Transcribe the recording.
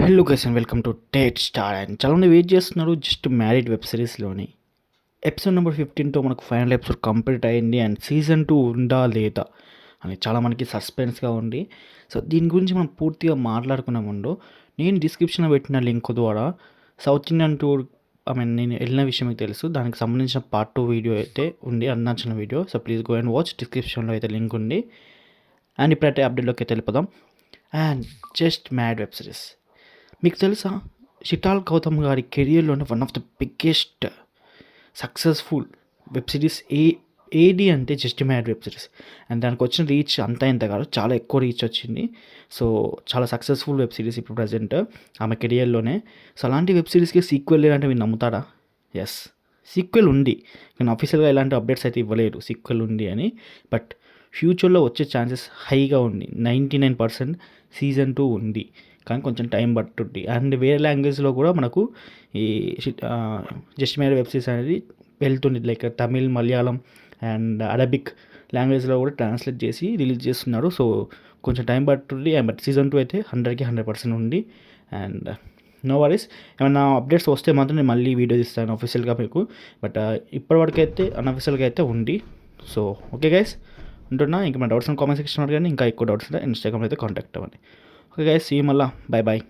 Hello guys and welcome to date star. And చాలామంది wait చేస్తున్నారు just married web సిరీస్లోని episode number 15తో మనకు ఫైనల్ ఎపిసోడ్ కంప్లీట్ అయింది. అండ్ సీజన్ 2 ఉందా లేదా అని చాలా మనకి సస్పెన్స్గా ఉంది. సో దీని గురించి మనం పూర్తిగా మాట్లాడుకునే ముందు నేను డిస్క్రిప్షన్లో పెట్టిన లింక్ ద్వారా సౌత్ ఇండియన్ టూర్ నేను వెళ్ళిన విషయం మీకు తెలుసు, దానికి సంబంధించిన పార్ట్ 2 వీడియో అయితే ఉంది, అన్నాచిన video. So please go and watch, డిస్క్రిప్షన్లో అయితే లింక్ ఉంది. అండ్ ఇప్పుడైతే అప్డేట్లోకి అయితే వెళ్ళిపోదాం. And just mad web series మీకు తెలుసా, షిటాల్ గౌతమ్ గారి కెరియర్లోనే one of the biggest successful web series ఏది అంటే just mad web series. And దానికి వచ్చిన రీచ్ అంతా ఇంత కాదు, చాలా ఎక్కువ రీచ్ వచ్చింది. సో చాలా సక్సెస్ఫుల్ వెబ్ సిరీస్ ఇప్పుడు ప్రజెంట్ ఆమె కెరియర్లోనే. సో అలాంటి వెబ్ సిరీస్కి సీక్వెల్ లేదంటే మీరు నమ్ముతారా? ఎస్, సీక్వెల్ ఉంది, కానీ అఫీషియల్గా ఎలాంటి అప్డేట్స్ అయితే ఇవ్వలేరు సీక్వెల్ ఉంది అని. బట్ ఫ్యూచర్లో వచ్చే ఛాన్సెస్ హైగా ఉంది. 99% సీజన్ 2 ఉంది, కానీ కొంచెం టైం పట్టుద్ది. అండ్ వేరే లాంగ్వేజ్లో కూడా మనకు ఈ జస్ట్ మ్యారీడ్ వెబ్ సిరీస్ అనేది వెళ్తుంది, like Tamil, Malayalam and Arabic లాంగ్వేజ్లో కూడా ట్రాన్స్లేట్ చేసి రిలీజ్ చేస్తున్నారు. సో కొంచెం టైం పట్టుద్ది. అండ్ బట్ సీజన్ 2 అయితే 100% ఉంది. అండ్ నో వరీస్, ఏమైనా అప్డేట్స్ వస్తే మాత్రం నేను మళ్ళీ వీడియో ఇస్తాను అఫీషియల్గా మీకు. బట్ ఇప్పటివరకు అయితే అన్అఫీషియల్గా అయితే ఉంది. సో ఓకే గైస్, ఉంటున్నా. ఇంకా మన డౌట్స్ కామెంట్ సెక్షన్ అడగండి, ఇంకా ఎక్కువ డౌట్స్ ఉంటే ఇన్స్టాగ్రామ్లో అయితే కాంటాక్ట్ అవ్వండి. ఓకే గైస్, సీ మళ్ళా, బాయ్ బాయ్.